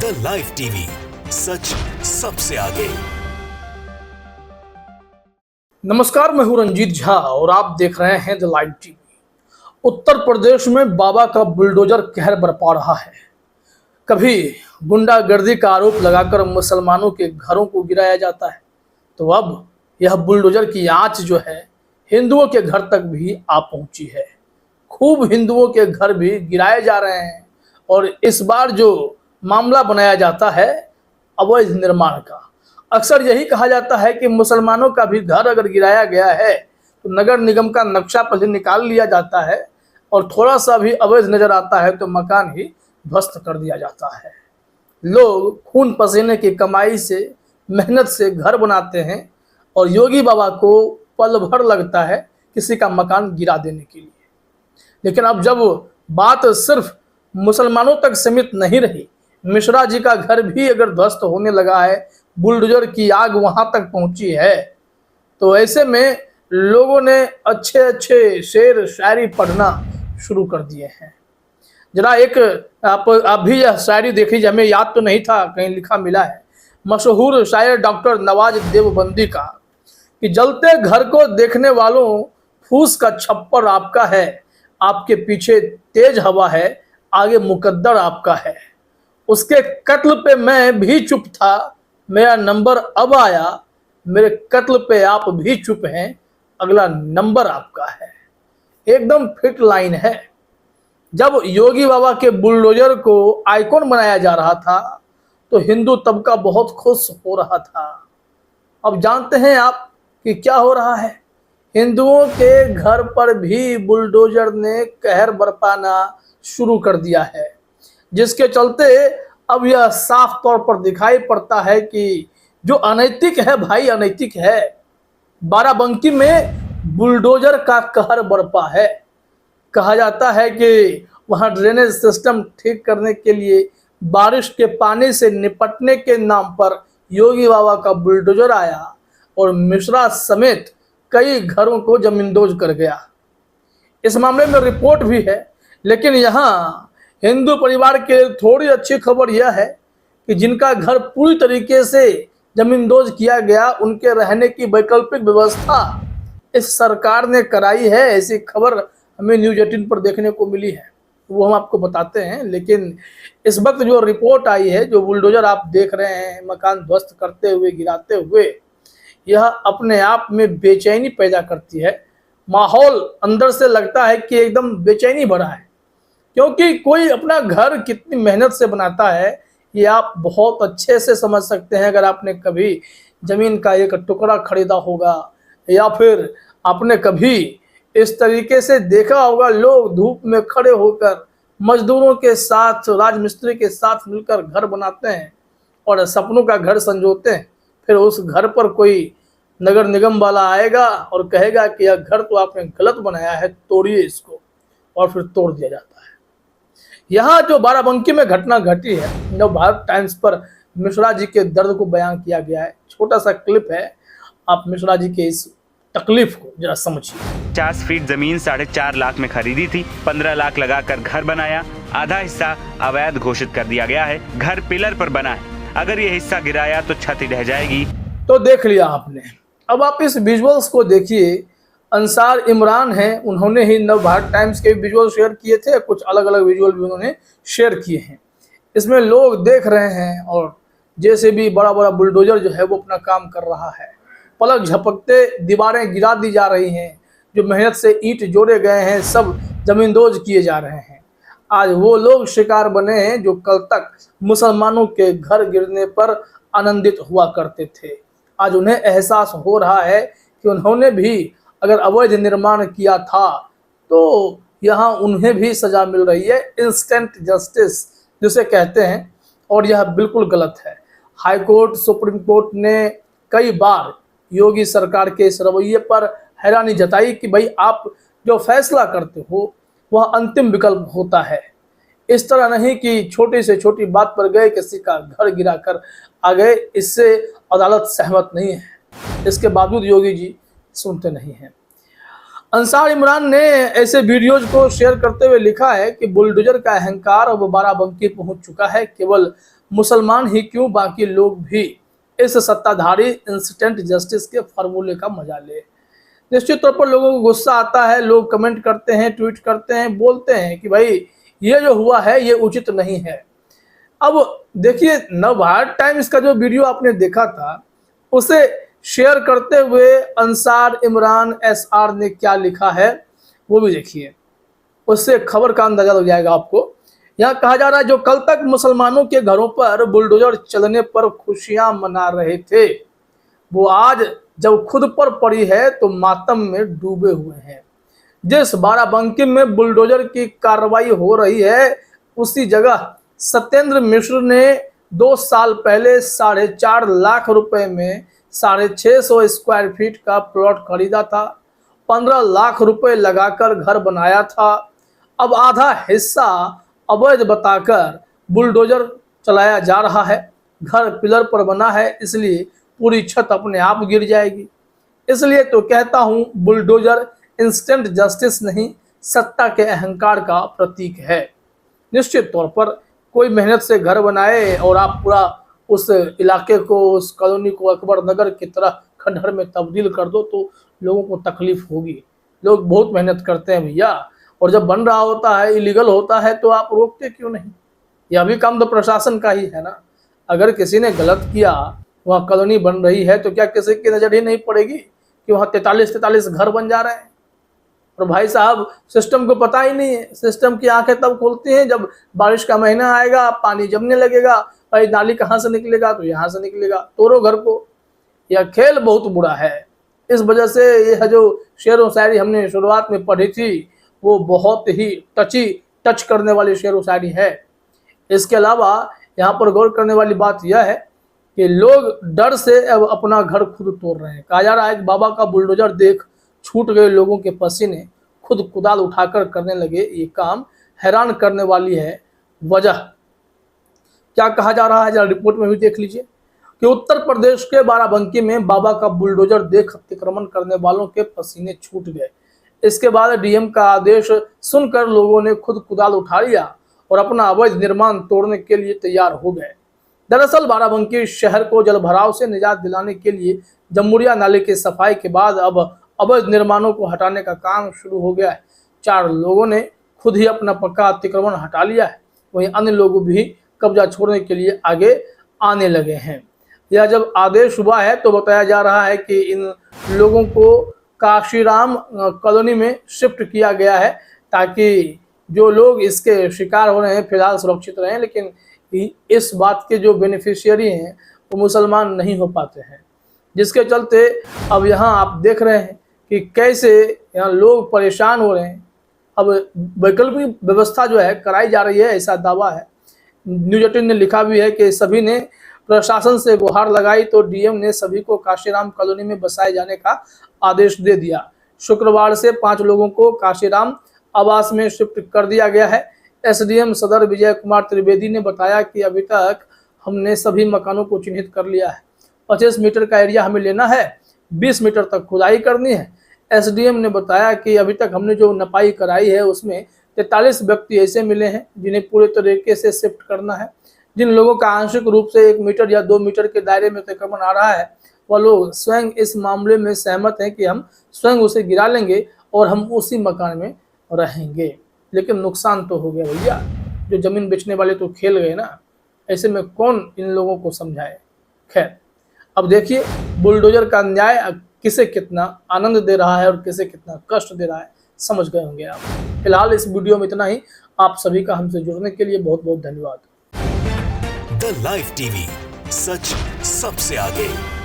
The live TV, सच सबसे आगे। नमस्कार, मैं हूं रंजीत झा और आप देख रहे हैं the live TV. Uttar Pradesh में बाबा का बुलडोजर कहर बरपा रहा है। कभी गुंडागर्दी का आरोप लगाकर मुसलमानों के घरों को गिराया जाता है, तो अब यह बुलडोजर की आंच जो है हिंदुओं के घर तक भी आ पहुंची है। खूब हिंदुओं के घर भी गिराए जा रहे हैं और इस बार जो मामला बनाया जाता है अवैध निर्माण का। अक्सर यही कहा जाता है कि मुसलमानों का भी घर अगर गिराया गया है तो नगर निगम का नक्शा पहले निकाल लिया जाता है और थोड़ा सा भी अवैध नजर आता है तो मकान ही ध्वस्त कर दिया जाता है। लोग खून पसीने की कमाई से, मेहनत से घर बनाते हैं और योगी बाबा को पल भर लगता है किसी का मकान गिरा देने के लिए। लेकिन अब जब बात सिर्फ मुसलमानों तक सीमित नहीं रही, मिश्रा जी का घर भी अगर ध्वस्त होने लगा है, बुलडोजर की आग वहां तक पहुंची है, तो ऐसे में लोगों ने अच्छे अच्छे शेर शायरी पढ़ना शुरू कर दिए हैं। जरा एक आप भी यह शायरी देखिए, हमें याद तो नहीं था, कहीं लिखा मिला है। मशहूर शायर डॉक्टर नवाज देवबंदी का कि जलते घर को देखने वालों, फूस का छप्पर आपका है, आपके पीछे तेज हवा है, आगे मुकद्दर आपका है। उसके कत्ल पे मैं भी चुप था, मेरा नंबर अब आया, मेरे कत्ल पे आप भी चुप हैं, अगला नंबर आपका है। एकदम फिट लाइन है। जब योगी बाबा के बुलडोजर को आइकॉन बनाया जा रहा था तो हिंदू तबका बहुत खुश हो रहा था। अब जानते हैं आप कि क्या हो रहा है? हिंदुओं के घर पर भी बुलडोजर ने कहर बरपाना शुरू कर दिया है, जिसके चलते अब यह साफ तौर पर दिखाई पड़ता है कि जो अनैतिक है भाई अनैतिक है। बाराबंकी में बुलडोजर का कहर बरपा है। कहा जाता है कि वहां ड्रेनेज सिस्टम ठीक करने के लिए बारिश के पानी से निपटने के नाम पर योगी बाबा का बुलडोजर आया और मिश्रा समेत कई घरों को जमींदोज कर गया। इस मामले में रिपोर्ट भी है, लेकिन यहाँ हिंदू परिवार के थोड़ी अच्छी खबर यह है कि जिनका घर पूरी तरीके से जमींदोज किया गया, उनके रहने की वैकल्पिक व्यवस्था इस सरकार ने कराई है। ऐसी खबर हमें न्यूज़ 18 पर देखने को मिली है, वो हम आपको बताते हैं। लेकिन इस वक्त जो रिपोर्ट आई है, जो बुलडोजर आप देख रहे हैं मकान ध्वस्त करते हुए, गिराते हुए, यह अपने आप में बेचैनी पैदा करती है। माहौल अंदर से लगता है कि एकदम बेचैनी भरा है, क्योंकि कोई अपना घर कितनी मेहनत से बनाता है ये आप बहुत अच्छे से समझ सकते हैं। अगर आपने कभी जमीन का एक टुकड़ा खरीदा होगा या फिर आपने कभी इस तरीके से देखा होगा, लोग धूप में खड़े होकर मजदूरों के साथ, राजमिस्त्री के साथ मिलकर घर बनाते हैं और सपनों का घर संजोते हैं। फिर उस घर पर कोई नगर निगम वाला आएगा और कहेगा कि यह घर तो आपने गलत बनाया है, तोड़िए इसको, और फिर तोड़ दिया जाता है। यहाँ जो बाराबंकी में घटना घटी है, नवभारत टाइम्स पर मिश्रा जी के दर्द को बयान किया गया है। छोटा सा क्लिप है, आप मिश्रा जी के इस तकलीफ को जरा समझिए। 50 फीट जमीन 4.5 लाख में खरीदी थी, 15 लाख लगाकर घर बनाया, आधा हिस्सा अवैध घोषित कर दिया गया है। घर पिलर पर बना है, अगर ये हिस्सा गिराया तो छत ही ढह जाएगी। तो देख लिया आपने। अब आप इस विजुअल्स को देखिए। अंसार इमरान हैं, उन्होंने ही नवभारत टाइम्स के विजुअल शेयर किए थे, कुछ अलग अलग विजुअल भी उन्होंने शेयर किए हैं। इसमें लोग देख रहे हैं और जैसे भी बड़ा बड़ा बुलडोजर जो है वो अपना काम कर रहा है। पलक झपकते दीवारें गिरा दी जा रही हैं, जो मेहनत से ईंट जोड़े गए हैं सब जमींदोज किए जा रहे हैं। आज वो लोग शिकार बने हैं जो कल तक मुसलमानों के घर गिरने पर आनंदित हुआ करते थे। आज उन्हें एहसास हो रहा है कि उन्होंने भी अगर अवैध निर्माण किया था तो यहाँ उन्हें भी सजा मिल रही है, इंस्टेंट जस्टिस जिसे कहते हैं, और यह बिल्कुल गलत है। हाई कोर्ट, सुप्रीम कोर्ट ने कई बार योगी सरकार के इस रवैये पर हैरानी जताई कि भाई आप जो फैसला करते हो वह अंतिम विकल्प होता है। इस तरह नहीं कि छोटी से छोटी बात पर गए किसी का घर गिराकर आ गए, इससे अदालत सहमत नहीं है। इसके बावजूद योगी जी सुनते नहीं हैं। अंसार इमरान ने ऐसे वीडियोज को शेयर करते हुए लिखा है कि बुलडोजर का अहंकार अब बाराबंकी पहुंच चुका है। केवल मुसलमान ही क्यों बाकी लोग भी इस सत्ताधारी इंस्टेंट जस्टिस के फार्मूले का मजा ले। निश्चित तौर पर लोगों को गुस्सा आता है, लोग कमेंट करते हैं, ट्वीट करते हैं, बोलते हैं कि भाई ये जो हुआ है ये उचित नहीं है। अब देखिए, नवभारत टाइम्स का जो वीडियो आपने देखा था उसे शेयर करते हुए अंसार इमरान SR ने क्या लिखा है वो भी देखिए, उससे खबर का अंदाजा लग जाएगा आपको। यहाँ कहा जा रहा है, जो कल तक मुसलमानों के घरों पर बुलडोजर चलने पर खुशियां मना रहे थे, वो आज जब खुद पर पड़ी है तो मातम में डूबे हुए हैं। जिस बाराबंकी में बुलडोजर की कार्रवाई हो रही है उसी जगह सत्येंद्र मिश्र ने 2 साल पहले 4.5 लाख रुपए में 650 स्क्वायर फीट का प्लॉट खरीदा था, 15 लाख रुपए लगाकर घर बनाया था। अब आधा हिस्सा अवैध बताकर बुलडोजर चलाया जा रहा है। घर पिलर पर बना है, इसलिए पूरी छत अपने आप गिर जाएगी। इसलिए तो कहता हूं, बुलडोजर इंस्टेंट जस्टिस नहीं, सत्ता के अहंकार का प्रतीक है। निश्चित तौर पर कोई मेहनत से घर बनाए और आप पूरा उस इलाके को, उस कॉलोनी को अकबर नगर की तरह खंडहर में तब्दील कर दो तो लोगों को तकलीफ होगी। लोग बहुत मेहनत करते हैं भैया, और जब बन रहा होता है, इलीगल होता है, तो आप रोकते क्यों नहीं? यह भी काम तो प्रशासन का ही है ना। अगर किसी ने गलत किया, वहाँ कॉलोनी बन रही है, तो क्या किसी की नजर ही नहीं पड़ेगी कि वहाँ 43 घर बन जा रहे हैं? और भाई साहब, सिस्टम को पता ही नहीं है। सिस्टम की आंखें तब खुलती हैं जब बारिश का महीना आएगा, पानी जमने लगेगा, भाई नाली कहाँ से निकलेगा, तो यहाँ से निकलेगा, तोड़ो घर को। यह खेल बहुत बुरा है। इस वजह से यह जो शेर व शायरी हमने शुरुआत में पढ़ी थी वो बहुत ही टच करने वाली शेर व शायरी है। इसके अलावा यहाँ पर गौर करने वाली बात यह है कि लोग डर से अब अपना घर खुद तोड़ रहे हैं। कहा जा रहा है कि बाबा का बुलडोजर देख छूट गए लोगों के पसीने, खुद कुदाल उठाकर करने लगे ये काम। हैरान करने वाली है वजह। क्या कहा जा रहा है जरा रिपोर्ट में भी देख लीजिए कि उत्तर प्रदेश के बाराबंकी में बाबा का बुलडोजर देख अतिक्रमण करने वालों के पसीने छूट गए। इसके बाद डीएम का आदेश सुनकर लोगों ने खुद कुदाल उठा लिया और अपना अवैध निर्माण तोड़ने के लिए तैयार हो गए। दरअसल बाराबंकी शहर को जलभराव से निजात दिलाने के लिए जमुरिया नाले की सफाई के बाद अब अवैध निर्माणों को हटाने का काम शुरू हो गया है। 4 लोगों ने खुद ही अपना पक्का अतिक्रमण हटा लिया है, वहीं अन्य लोग भी कब्जा छोड़ने के लिए आगे आने लगे हैं। यह जब आदेश हुआ है तो बताया जा रहा है कि इन लोगों को काशीराम कॉलोनी में शिफ्ट किया गया है ताकि जो लोग इसके शिकार हो रहे हैं फिलहाल सुरक्षित रहें, लेकिन इस बात के जो बेनिफिशियरी हैं वो मुसलमान नहीं हो पाते हैं, जिसके चलते अब यहाँ आप देख रहे हैं कि कैसे यहाँ लोग परेशान हो रहे हैं। अब वैकल्पिक व्यवस्था जो है कराई जा रही है, ऐसा दावा है। न्यूज 18 ने लिखा भी है कि सभी ने प्रशासन से गुहार लगाई तो डीएम ने सभी को काशीराम कॉलोनी में बसाए जाने का आदेश दे दिया। शुक्रवार से 5 लोगों को काशीराम आवास में शिफ्ट कर दिया गया है। एसडीएम सदर विजय कुमार त्रिवेदी ने बताया कि अभी तक हमने सभी मकानों को चिन्हित कर लिया है। 25 मीटर का एरिया हमें लेना है, 20 मीटर तक खुदाई करनी है। एसडीएम ने बताया कि अभी तक हमने जो नपाई कराई है उसमें 43 व्यक्ति ऐसे मिले हैं जिन्हें पूरे तरीके से शिफ्ट करना है। जिन लोगों का आंशिक रूप से 1 मीटर या 2 मीटर के दायरे में अतिक्रमण आ रहा है वह लोग स्वयं इस मामले में सहमत हैं कि हम स्वयं उसे गिरा लेंगे और हम उसी मकान में रहेंगे। लेकिन नुकसान तो हो गया भैया, जो जमीन बेचने वाले तो खेल गए ना, ऐसे में कौन इन लोगों को समझाए। खैर, अब देखिए बुलडोजर का न्याय किसे कितना आनंद दे रहा है और किसे कितना कष्ट दे रहा है, समझ गए होंगे आप। फिलहाल इस वीडियो में इतना ही। आप सभी का हमसे जुड़ने के लिए बहुत बहुत धन्यवाद। द लाइव टीवी, सच सबसे आगे।